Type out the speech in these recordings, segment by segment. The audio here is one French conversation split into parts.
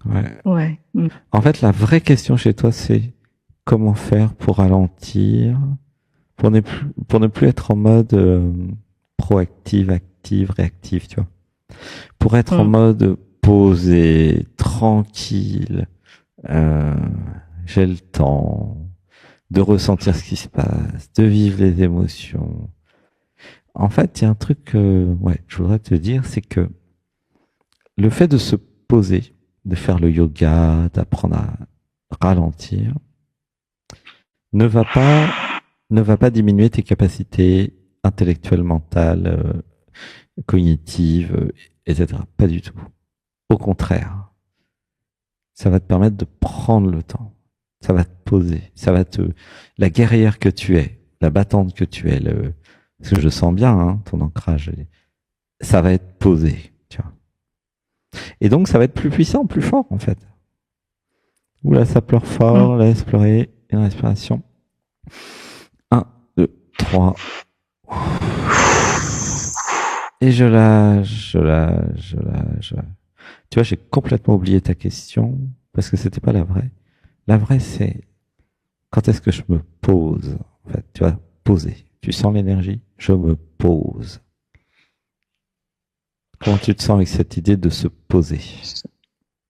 Ouais. Ouais. En fait, la vraie question chez toi, c'est comment faire pour ralentir, pour ne plus être en mode proactive, active, réactive, tu vois. Pour être en Mm. mode posé, tranquille, euh, j'ai le temps de ressentir ce qui se passe, de vivre les émotions. En fait, il y a un truc que ouais, je voudrais te dire, c'est que le fait de se poser, de faire le yoga, d'apprendre à ralentir, ne va pas ne va pas diminuer tes capacités intellectuelles, mentales, cognitives, etc. Pas du tout. Au contraire, ça va te permettre de prendre le temps. Ça va te poser. Ça va te, la guerrière que tu es, la battante que tu es, parce que je sens bien, hein, ton ancrage, ça va être posé, tu vois. Et donc, ça va être plus puissant, plus fort, en fait. Oula, ça pleure Mm. fort, laisse pleurer, une respiration. Un, deux, trois. Et je lâche, je lâche, je lâche, je lâche. Tu vois, j'ai complètement oublié ta question parce que c'était pas la vraie. La vraie, c'est quand est-ce que je me pose, en fait, tu vois, poser. Tu sens l'énergie? Je me pose. Comment tu te sens avec cette idée de se poser,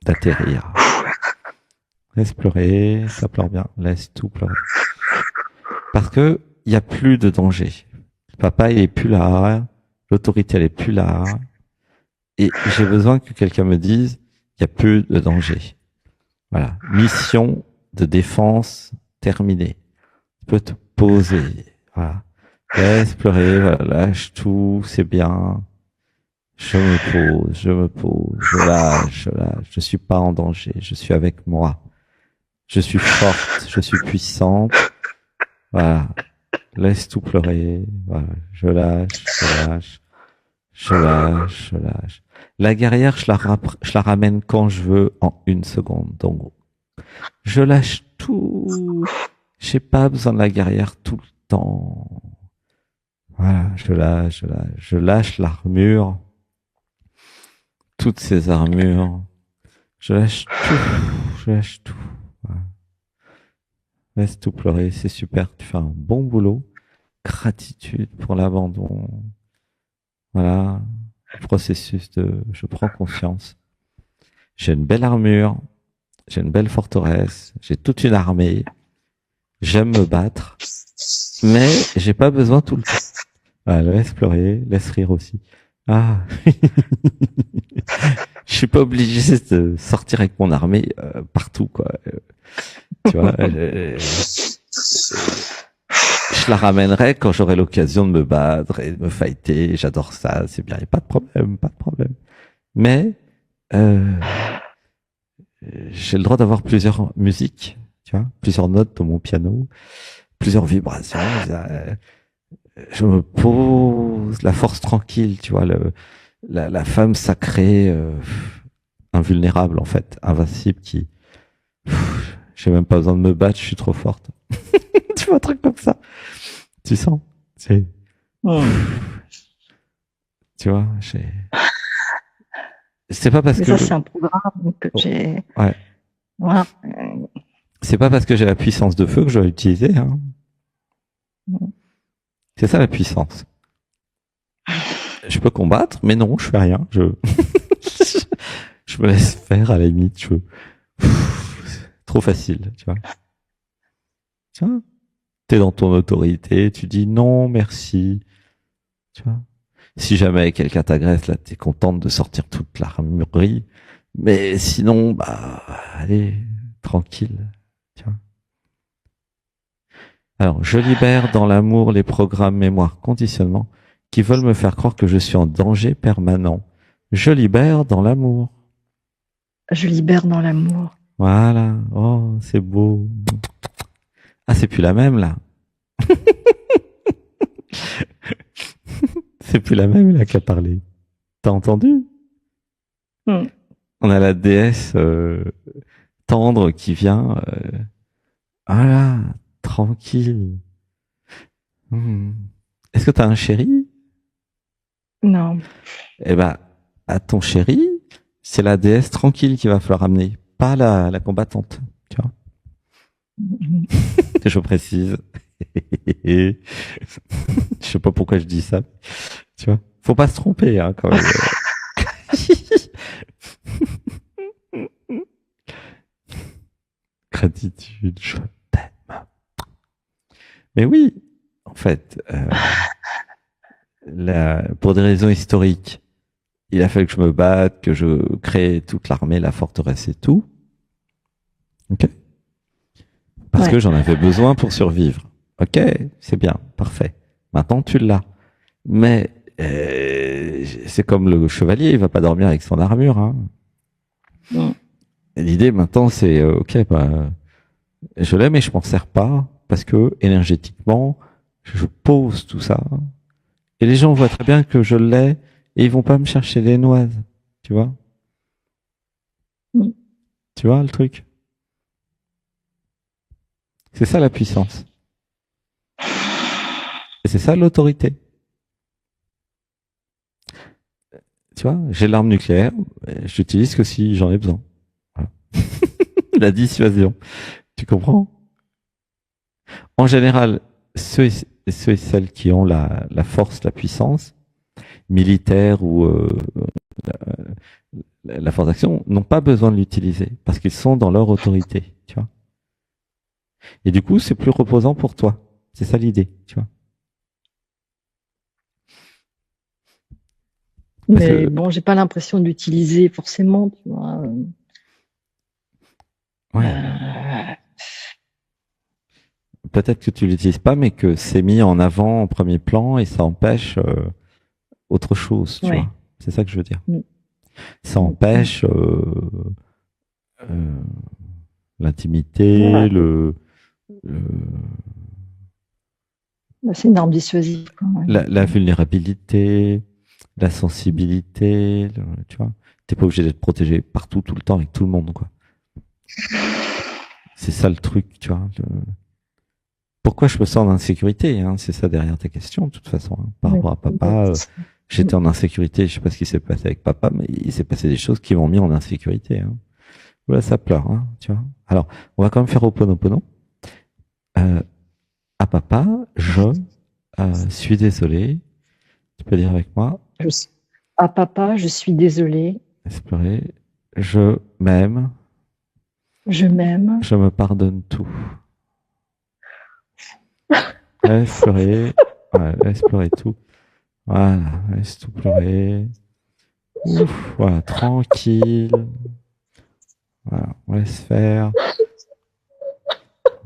d'atterrir? Laisse pleurer, ça pleure bien, laisse tout pleurer. Parce que il n'y a plus de danger. Papa, il est plus là, l'autorité, elle est plus là, et j'ai besoin que quelqu'un me dise, il n'y a plus de danger. Voilà. Mission de défense terminée. Tu peux te poser. Voilà. Laisse pleurer, voilà, lâche tout, c'est bien. Je me pose, je me pose, je lâche, je lâche. Je suis pas en danger, je suis avec moi. Je suis forte, je suis puissante. Voilà. Laisse tout pleurer. Voilà. Je lâche, je lâche, je lâche, je lâche. La guerrière, je la ramène quand je veux en une seconde. Donc, je lâche tout. J'ai pas besoin de la guerrière tout le temps. Voilà, je lâche, je lâche. Je lâche l'armure, toutes ces armures. Je lâche tout. Je lâche tout. Voilà. Laisse tout pleurer, c'est super. Tu fais un bon boulot. Gratitude pour l'abandon. Voilà. Le processus de je prends conscience. J'ai une belle armure. J'ai une belle forteresse. J'ai toute une armée. J'aime me battre. Mais j'ai pas besoin tout le temps. Ah, laisse pleurer, laisse rire aussi. Ah, je suis pas obligé de sortir avec mon armée partout, quoi. Tu vois, je la ramènerai quand j'aurai l'occasion de me battre et de me fighter. J'adore ça, c'est bien, y a pas de problème, pas de problème. Mais euh, j'ai le droit d'avoir plusieurs musiques, tu vois, plusieurs notes dans mon piano, plusieurs vibrations. Je me pose, la force tranquille, tu vois, la femme sacrée, invulnérable en fait, invincible, qui, j'ai même pas besoin de me battre, je suis trop forte. Tu vois, un truc comme ça. Tu sens? C'est, Mm. tu vois, c'est pas parce Mais que, ça, c'est un programme que oh, j'ai. ouais, Voilà. c'est pas parce que j'ai la puissance de feu que je dois l'utiliser, hein. C'est ça la puissance. Je peux combattre, mais non, je fais rien. Je me laisse faire à la limite. Trop facile, tu vois. Tiens, t'es dans ton autorité, tu dis non, merci, tu vois. Si jamais quelqu'un t'agresse, là, t'es contente de sortir toute l'armurerie. Mais sinon, bah, allez, tranquille, tu vois. Alors, je libère dans l'amour les programmes mémoire conditionnement qui veulent me faire croire que je suis en danger permanent. Je libère dans l'amour. Je libère dans l'amour. Voilà. Oh, c'est beau. Ah, c'est plus la même, là. C'est plus la même, là, qui a parlé. T'as entendu? Mm. On a la déesse tendre qui vient. Voilà, tranquille. Hmm. Est-ce que t'as un chéri? Non. Eh ben, à ton chéri, c'est la déesse tranquille qu'il va falloir amener. pas la combattante, tu vois. Je précise. Je sais pas pourquoi je dis ça. Tu vois, faut pas se tromper, hein, quand même. Gratitude, je t'aime. Mais oui, en fait, pour des raisons historiques, il a fallu que je me batte, que je crée toute l'armée, la forteresse et tout. Ok. Parce que j'en avais besoin pour survivre. Ok, c'est bien, parfait. Maintenant, tu l'as. Mais c'est comme le chevalier, il va pas dormir avec son armure. Hein. L'idée maintenant, c'est ok, bah, je l'ai, mais je m'en sers pas parce que énergétiquement, je pose tout ça. Et les gens voient très bien que je l'ai et ils vont pas me chercher des noises, tu vois. Tu vois le truc. C'est ça la puissance. Et c'est ça l'autorité. Tu vois, j'ai l'arme nucléaire, je l'utilise que si j'en ai besoin. Voilà. La dissuasion. Tu comprends? En général, ceux et celles qui ont la force, la puissance, militaire ou la force d'action, n'ont pas besoin de l'utiliser parce qu'ils sont dans leur autorité, tu vois. Et du coup, c'est plus reposant pour toi. C'est ça l'idée, tu vois. Mais bon, j'ai pas l'impression d'utiliser forcément, tu vois. Ouais. Peut-être que tu l'utilises pas, mais que c'est mis en avant en premier plan et ça empêche autre chose, tu vois. C'est ça que je veux dire. Ça empêche l'intimité, c'est une arme dissuasive. Quand même. La vulnérabilité, la sensibilité, tu vois. T'es pas obligé d'être protégé partout, tout le temps, avec tout le monde, quoi. C'est ça le truc, tu vois. Pourquoi je me sens en insécurité, hein, c'est ça derrière ta question, de toute façon. Hein. Par rapport à papa, j'étais en insécurité, je sais pas ce qui s'est passé avec papa, mais il s'est passé des choses qui m'ont mis en insécurité. Hein. Voilà, ça pleure, hein, tu vois. Alors, on va quand même faire Ho'oponopono. À papa, je suis désolé. Tu peux dire avec moi. À papa, je suis désolé. Explorer. Je m'aime. Je m'aime. Je me pardonne tout. Laisse pleurer. Ouais, laisse pleurer tout. Voilà, laisse tout pleurer. Ouf, voilà, tranquille. Voilà, on laisse faire.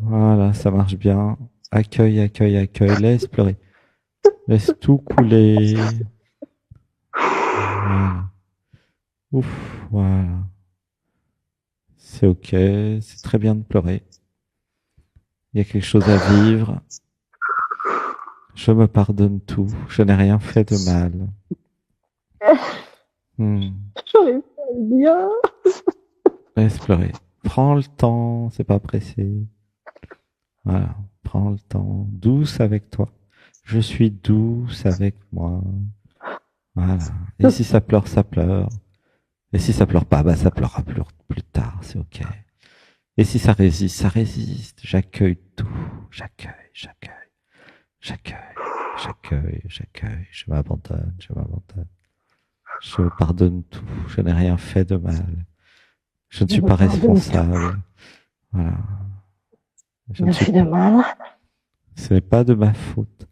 Voilà, ça marche bien. Accueille, accueille, accueille. Laisse pleurer. Laisse tout couler. Voilà. Ouf, voilà. C'est ok, c'est très bien de pleurer. Il y a quelque chose à vivre. Je me pardonne tout. Je n'ai rien fait de mal. J'aurais pas bien. Laisse pleurer. Prends le temps, c'est pas pressé. Voilà, prends le temps. Douce avec toi. Je suis douce avec moi. Voilà. Et si ça pleure, ça pleure. Et si ça pleure pas, bah ça pleurera plus tard, c'est ok. Et si ça résiste, ça résiste. J'accueille tout. J'accueille, j'accueille. J'accueille, j'accueille, j'accueille. Je m'abandonne, je m'abandonne. Je pardonne tout. Je n'ai rien fait de mal. Je ne suis pas responsable. Voilà. Je ne suis de mal. Ce n'est pas de ma faute.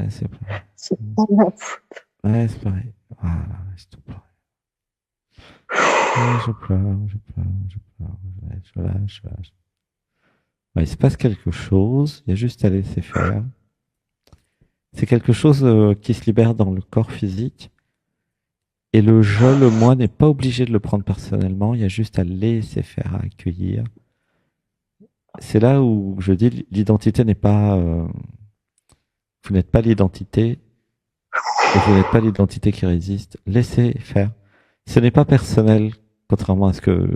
C'est pas de ma faute. Ouais, c'est pareil. Voilà, laisse tout pleurer. Je pleure, je pleure, je pleure. Je lâche, je lâche. Ouais, il se passe quelque chose. Il y a juste à laisser faire. C'est quelque chose qui se libère dans le corps physique. Et le je, le moi n'est pas obligé de le prendre personnellement. Il y a juste à laisser faire, à accueillir. C'est là où je dis l'identité n'est pas... vous n'êtes pas l'identité. Et vous n'êtes pas l'identité qui résiste. Laissez faire. Ce n'est pas personnel, contrairement à ce que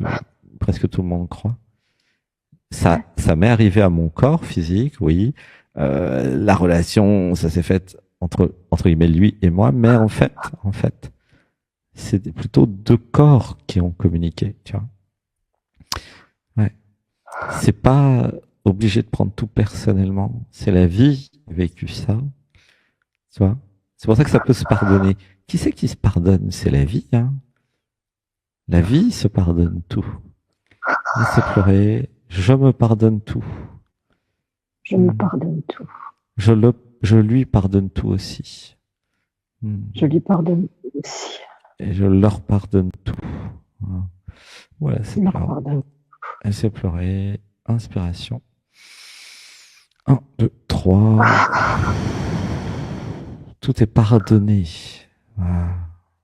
presque tout le monde croit. Ça m'est arrivé à mon corps physique, oui. La relation, ça s'est fait entre guillemets lui et moi, mais en fait, c'est plutôt deux corps qui ont communiqué, tu vois. c'est pas obligé de prendre tout personnellement. C'est la vie qui a vécu ça, tu vois. C'est pour ça que ça peut se pardonner. Qui c'est qui se pardonne? C'est la vie, hein. La vie se pardonne tout. Laissez pleurer. Je me pardonne tout. Je me pardonne tout. Je lui pardonne tout aussi. Je lui pardonne tout aussi. Et je leur pardonne tout. Voilà, Je leur pardonne. Laissez pleurer. Inspiration. 1, 2, 3. Tout est pardonné. Voilà.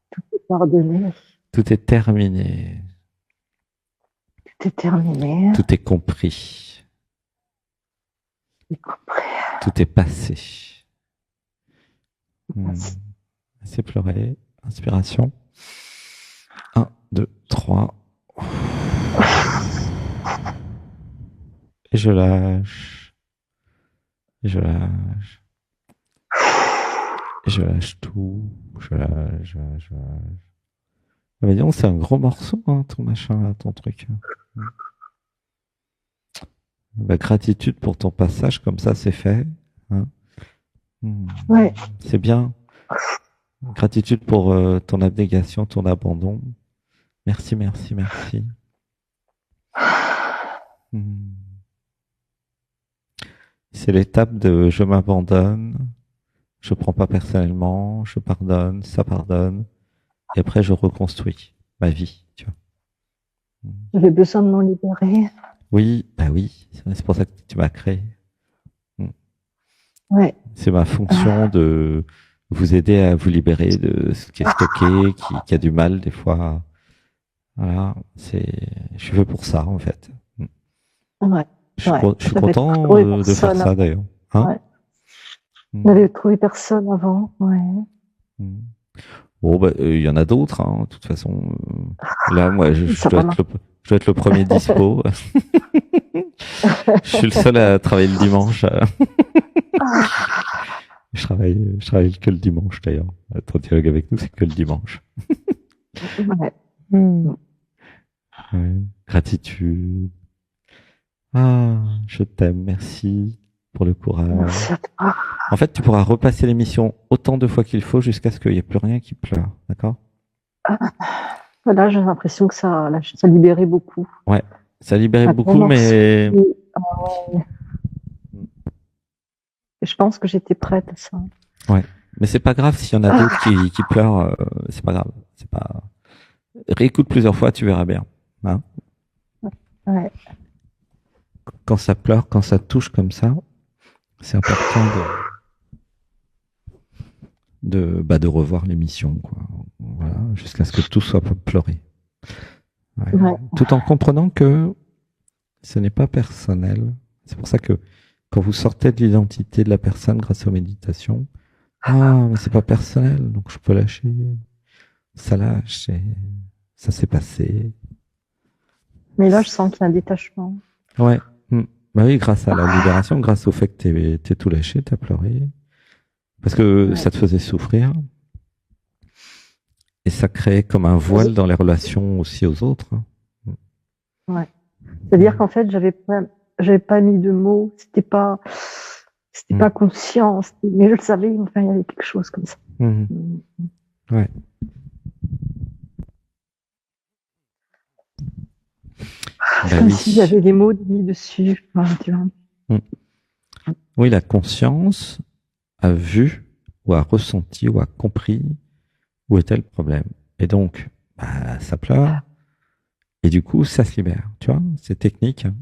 Tout est pardonné. Tout est terminé. Tout est terminé. Tout est compris. Tout est passé. Laissez pleurer. Inspiration. 1, 2, 3. Et je lâche. Et je lâche. Et je lâche tout. Je lâche. Mais disons, c'est un gros morceau, hein, ton machin, là, ton truc. Bah, gratitude pour ton passage, comme ça, c'est fait. Hein. Ouais. C'est bien. Gratitude pour ton abnégation, ton abandon. Merci, merci, merci. C'est l'étape de je m'abandonne, je prends pas personnellement, je pardonne, ça pardonne, et après je reconstruis ma vie, tu vois. J'avais besoin de m'en libérer. Oui, bah oui, c'est pour ça que tu m'as créé. Ouais. C'est ma fonction de vous aider à vous libérer de ce qui est stocké, qui a du mal des fois. Voilà, je suis fait pour ça en fait. Ouais. Je suis content de faire ça d'ailleurs. Hein? Ouais. On n'avait trouvé personne avant. Ouais. Bon, bah, y en a d'autres, hein, de toute façon. Là, moi, je dois être le premier dispo. Je suis le seul à travailler le dimanche. Je travaille que le dimanche d'ailleurs. Ton dialogue avec nous, c'est que le dimanche. Ouais. Ouais. Gratitude. Ah, je t'aime, merci pour le courage. Merci à toi. En fait, tu pourras repasser l'émission autant de fois qu'il faut jusqu'à ce qu'il n'y ait plus rien qui pleure, d'accord? Là, j'ai l'impression que ça libérait beaucoup. Ouais, ça libérait beaucoup, mais... Je pense que j'étais prête à ça. Ouais, mais c'est pas grave s'il y en a d'autres qui pleurent, c'est pas grave. C'est pas... Réécoute plusieurs fois, tu verras bien. Hein? Ouais. Quand ça pleure, quand ça touche comme ça, c'est important de revoir l'émission, quoi. Voilà, jusqu'à ce que tout soit pleuré. Ouais. Ouais. Tout en comprenant que ce n'est pas personnel. C'est pour ça que quand vous sortez de l'identité de la personne grâce aux méditations, mais c'est pas personnel, donc je peux lâcher. Ça lâche, ça s'est passé. Mais là, je sens qu'il y a un détachement. Ouais. Bah oui, grâce à la libération, grâce au fait que t'es tout lâché, t'as pleuré. Parce que ça te faisait souffrir. Et ça créait comme un voile dans les relations aussi aux autres. Ouais. C'est-à-dire qu'en fait, j'avais pas mis de mots, c'était pas conscient, mais je le savais, enfin, il y avait quelque chose comme ça. Ouais. Comme si j'avais les mots mis dessus. Enfin, tu vois. Oui, la conscience a vu, ou a ressenti, ou a compris où était le problème. Et donc, ça pleure. Et du coup, ça se libère. Tu vois, c'est technique. Hein.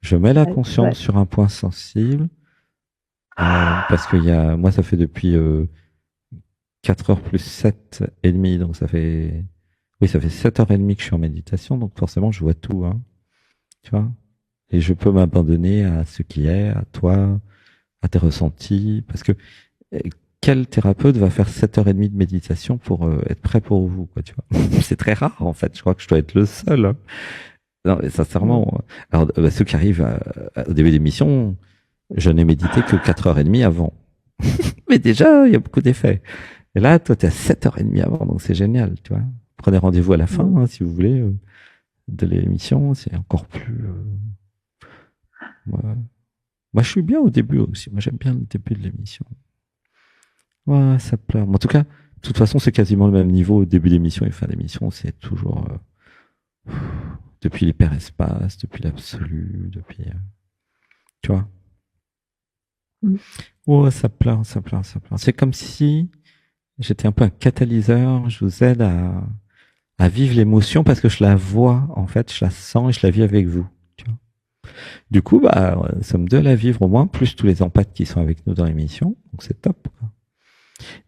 Je mets la conscience sur un point sensible. Parce que moi, ça fait depuis 4h plus 7h30, donc ça fait 7h30 que je suis en méditation, donc forcément, je vois tout, hein. Tu vois? Et je peux m'abandonner à ce qui est, à toi, à tes ressentis, parce que quel thérapeute va faire 7h30 de méditation pour être prêt pour vous, quoi, tu vois? C'est très rare, en fait. Je crois que je dois être le seul, hein. Non, mais sincèrement. Alors, ceux qui arrivent au début d'émission, je n'ai médité que 4h30 avant. Mais déjà, il y a beaucoup d'effets. Et là, toi, t'es à 7h30 avant, donc c'est génial, tu vois. Prenez rendez-vous à la fin, hein, si vous voulez, de l'émission, c'est encore plus Moi, je suis bien au début aussi. Moi, j'aime bien le début de l'émission. Ouais, ça pleure. Mais en tout cas, de toute façon, c'est quasiment le même niveau au début d'émission et fin d'émission. C'est toujours depuis l'hyperespace, depuis l'absolu, depuis... tu vois. Oh, ça pleure, ça pleure, ça pleure. C'est comme si j'étais un peu un catalyseur. Je vous aide à vivre l'émotion parce que je la vois, en fait, je la sens et je la vis avec vous. Tu vois. Du coup, nous sommes deux à la vivre au moins, plus tous les empathes qui sont avec nous dans l'émission. Donc c'est top. Quoi.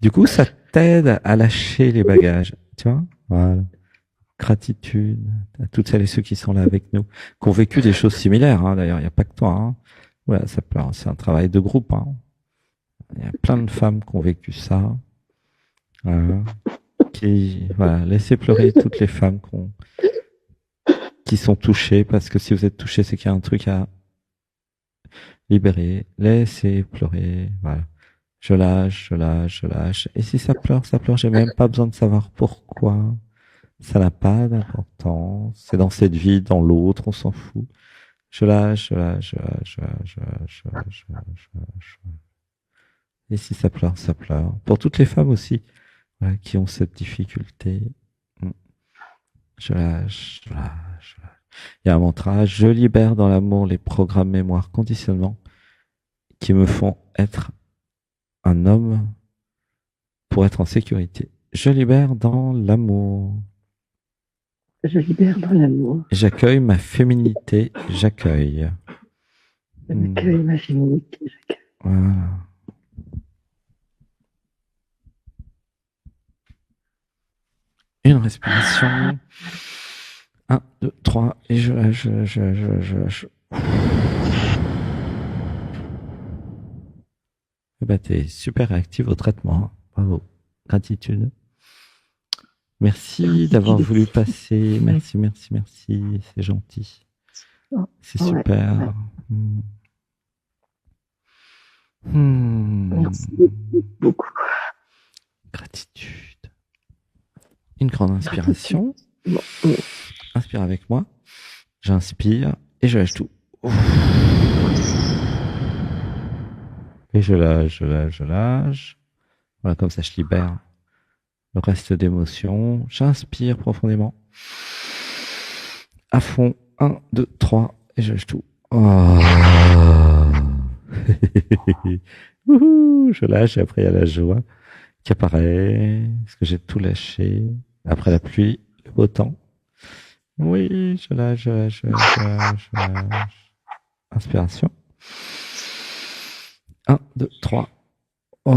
Du coup, ça t'aide à lâcher les bagages. Tu vois. Voilà. Gratitude à toutes celles et ceux qui sont là avec nous, qui ont vécu des choses similaires. Hein, d'ailleurs, il n'y a pas que toi. Hein. Voilà, ça pleure. C'est un travail de groupe. Hein. Il y a plein de femmes qui ont vécu ça. Voilà, laissez pleurer toutes les femmes qui sont touchées, parce que si vous êtes touchées, c'est qu'il y a un truc à libérer. Laissez pleurer. Voilà. Je lâche, je lâche, je lâche. Et si ça pleure, ça pleure. J'ai même pas besoin de savoir pourquoi. Ça n'a pas d'importance. C'est dans cette vie, dans l'autre, on s'en fout. Je lâche, je lâche, je lâche, je lâche, je lâche, je lâche, je lâche, je lâche. Et si ça pleure, ça pleure. Pour toutes les femmes aussi, voilà, qui ont cette difficulté. Je lâche, je lâche, je lâche. Il y a un mantra, je libère dans l'amour les programmes mémoire conditionnement qui me font être un homme pour être en sécurité. Je libère dans l'amour. Je libère dans l'amour. J'accueille ma féminité, j'accueille. J'accueille ma féminité, j'accueille. Voilà. Une respiration. 1, 2, 3, et je lâche. T'es super réactive au traitement. Bravo. Gratitude. Merci d'avoir voulu passer. Merci, merci, merci. C'est gentil. C'est super. Merci beaucoup. Gratitude. Une grande inspiration. Inspire avec moi. J'inspire et je lâche tout. Et je lâche, je lâche, je lâche. Voilà, comme ça je libère le reste d'émotions. J'inspire profondément. À fond. 1, 2, 3. Et je lâche tout. Oh. Je lâche et après il y a la joie qui apparaît. Parce que j'ai tout lâché. Après la pluie, le beau temps. Oui, je lâche, je lâche, je lâche, je lâche, je lâche. Inspiration. 1, 2, 3. Oh.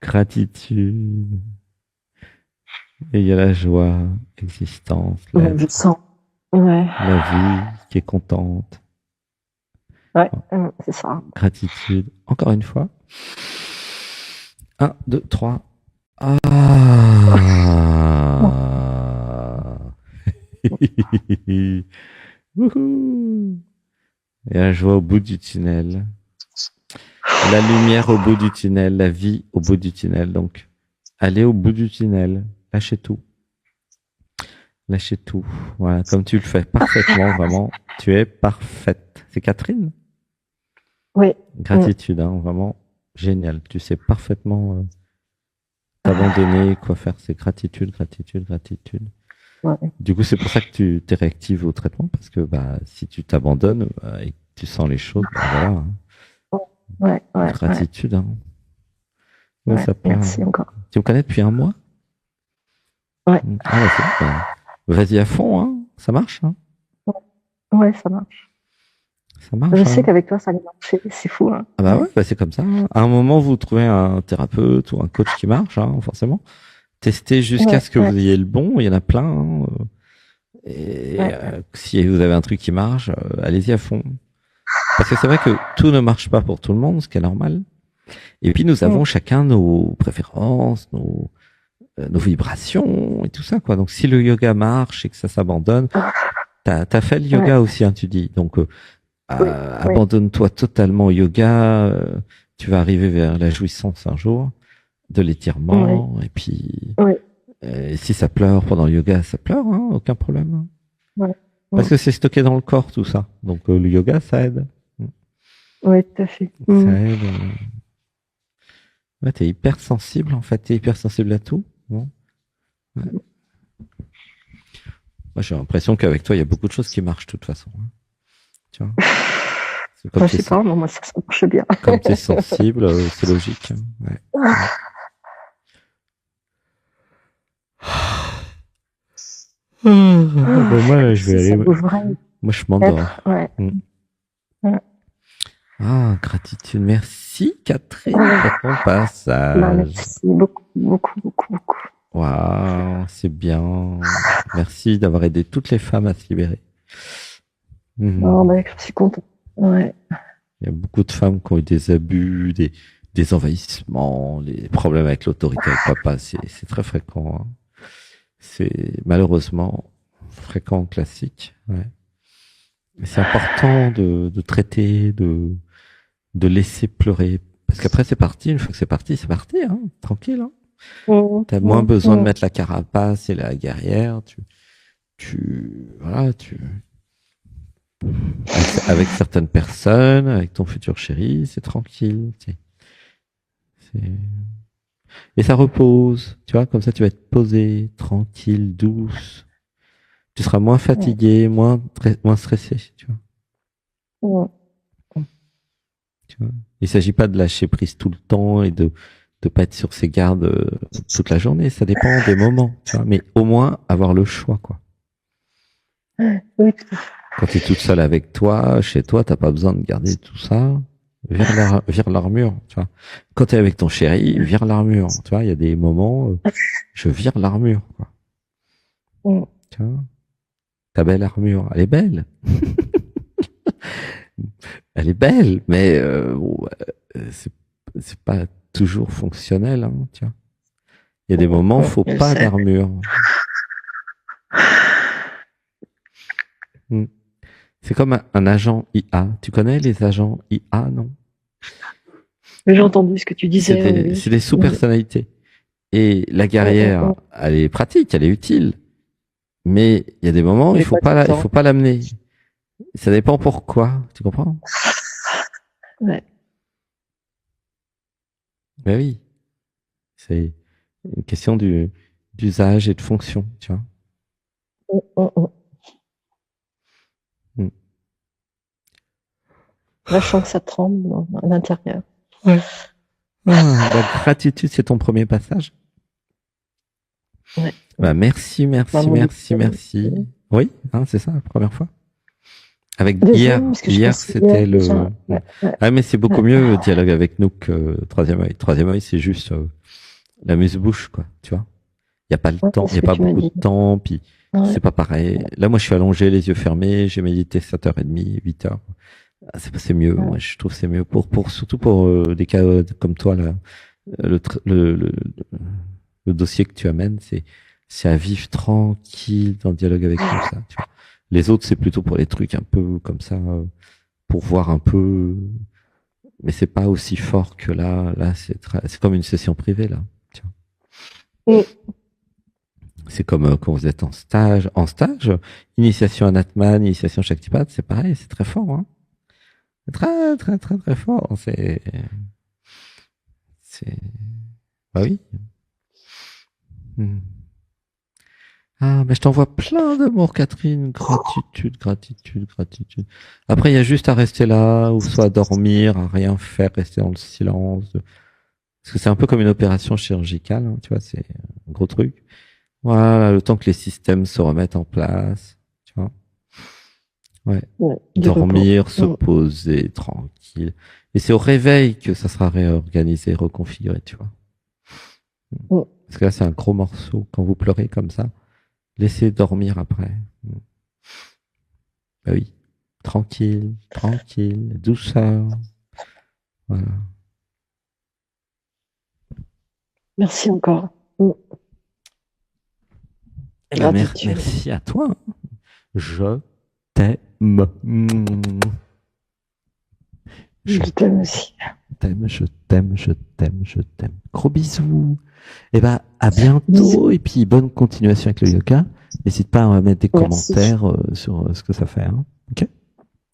Gratitude. Et il y a la joie, l'existence, je sens. Ouais. La vie qui est contente. Ouais, c'est ça. Gratitude. Encore une fois. 1, 2, 3. Ah. Et la joie au bout du tunnel. La lumière au bout du tunnel. La vie au bout du tunnel. Donc, allez au bout du tunnel. Lâchez tout. Lâchez tout. Voilà, comme tu le fais parfaitement, vraiment. Tu es parfaite. C'est Catherine? Oui. Gratitude, hein, vraiment génial. Tu sais parfaitement t'abandonner, quoi faire. C'est gratitude, gratitude, gratitude. Ouais. Du coup, c'est pour ça que tu t'es réactive au traitement, parce que si tu t'abandonnes et que tu sens les choses, voilà. Hein. Ouais, gratitude. Ouais. Hein. Ouais, ça merci encore. Tu me connais depuis 1 mois? Ouais. Ah, vas-y à fond, hein. Ça marche. Hein. Ouais, ça marche. Ça marche. Je sais qu'avec toi, ça allait marcher. C'est fou. Hein. Ah bah ouais, c'est comme ça. Hein. À un moment, vous trouvez un thérapeute ou un coach qui marche, hein, forcément. Testez jusqu'à ce que vous ayez le bon. Il y en a plein. Hein. Et si vous avez un truc qui marche, allez-y à fond. Parce que c'est vrai que tout ne marche pas pour tout le monde, ce qui est normal. Et puis nous avons chacun nos préférences, nos vibrations et tout ça, quoi. Donc si le yoga marche et que ça s'abandonne, t'as fait le yoga aussi, hein, tu dis. Donc abandonne-toi totalement au yoga. Tu vas arriver vers la jouissance un jour de l'étirement et puis Et si ça pleure pendant le yoga, ça pleure, hein, aucun problème. Hein. Ouais. Parce que c'est stocké dans le corps, tout ça. Donc le yoga, ça aide. Oui, tout à fait. Ça aide. Ouais, t'es hyper sensible, en fait. T'es hyper sensible à tout. Bon. Ouais. Moi, j'ai l'impression qu'avec toi, il y a beaucoup de choses qui marchent, de toute façon. Hein. Tu vois. C'est comme Je sais pas, moi, ça marche bien. Comme t'es sensible, c'est logique. Hein. Ouais. Bon, moi, je vais aller. Moi, je m'endors. Ouais. Ah, gratitude. Merci, Catherine, pour ton passage. Merci beaucoup, beaucoup, beaucoup, beaucoup. Waouh, c'est bien. Merci d'avoir aidé toutes les femmes à se libérer. Non, je suis content. Ouais. Il y a beaucoup de femmes qui ont eu des abus, des envahissements, des problèmes avec l'autorité, avec papa. C'est très fréquent. Hein. C'est malheureusement fréquent, classique. Ouais. Mais c'est important de traiter, de laisser pleurer. Parce qu'après, c'est parti. Une fois que c'est parti, hein. Tranquille, hein. T'as moins besoin de mettre la carapace et la guerrière. Avec certaines personnes, avec ton futur chéri, c'est tranquille. Et ça repose. Tu vois, comme ça, tu vas être posé, tranquille, douce. Tu seras moins fatigué, moins stressé, tu vois. Tu vois. Il s'agit pas de lâcher prise tout le temps et de pas être sur ses gardes toute la journée. Ça dépend des moments, tu vois. Mais au moins avoir le choix, quoi. Oui. Quand tu es toute seule avec toi, chez toi, t'as pas besoin de garder tout ça. Vire l'armure, tu vois. Quand tu es avec ton chéri, vire l'armure. Tu vois, il y a des moments, je vire l'armure, quoi. Tu vois. Ta belle armure, elle est belle. Elle est belle, mais c'est pas toujours fonctionnel, hein, tu vois. Il y a des moments, faut pas d'armure. C'est comme un agent IA. Tu connais les agents IA, non? J'ai entendu ce que tu disais. C'est des sous-personnalités. Et la guerrière, elle est pratique, elle est utile. Mais il y a des moments, il faut pas l'amener. Ça dépend pourquoi, tu comprends? Ouais. Ben oui. C'est une question d'usage et de fonction, tu vois. Là, je sens que ça tremble à l'intérieur. Ouais. La gratitude, c'est ton premier passage. Ouais. Bah, merci. Oui, hein, c'est ça, la première fois. Avec hier, c'était le. Ouais. Ah, mais c'est beaucoup mieux le dialogue avec nous que troisième œil. Troisième œil, c'est juste la muse-bouche, quoi. Tu vois. Il y a pas le temps, il y a pas beaucoup de temps, puis c'est pas pareil. Là, moi, je suis allongé, les yeux fermés, j'ai médité 7h30, 8h. C'est mieux. Moi, je trouve c'est mieux surtout pour des cas comme toi là. Le dossier que tu amènes, c'est à vivre tranquille dans le dialogue avec nous, ça. Tu vois. Les autres, c'est plutôt pour les trucs un peu comme ça, pour voir un peu. Mais c'est pas aussi fort que là. Là, c'est comme une session privée là. Tu vois. C'est comme quand vous êtes en stage. Initiation à Natman, initiation Shaktipat, c'est pareil, c'est très fort. Hein. Très, très, très, très fort. Bah oui. Ah, mais je t'envoie plein d'amour, Catherine. Gratitude. Après, il y a juste à rester là, ou soit à dormir, à rien faire, rester dans le silence. Parce que c'est un peu comme une opération chirurgicale, hein, tu vois, c'est un gros truc. Voilà, le temps que les systèmes se remettent en place, tu vois. Ouais. Dormir, se poser, tranquille. Et c'est au réveil que ça sera réorganisé, reconfiguré, tu vois. Parce que là, c'est un gros morceau. Quand vous pleurez comme ça, laissez dormir après. Bah oui. Tranquille, douceur. Voilà. Merci encore. Merci à toi. Je t'aime. Je t'aime aussi. Je t'aime. Gros bisous. Et ben, À bientôt et puis bonne continuation avec le yoga. N'hésite pas à mettre des Merci. commentaires sur ce que ça fait. Hein. Ok.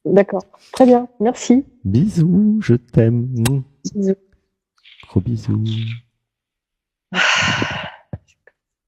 D'accord. Très bien. Merci. Bisous, je t'aime. Bisous. Gros bisous.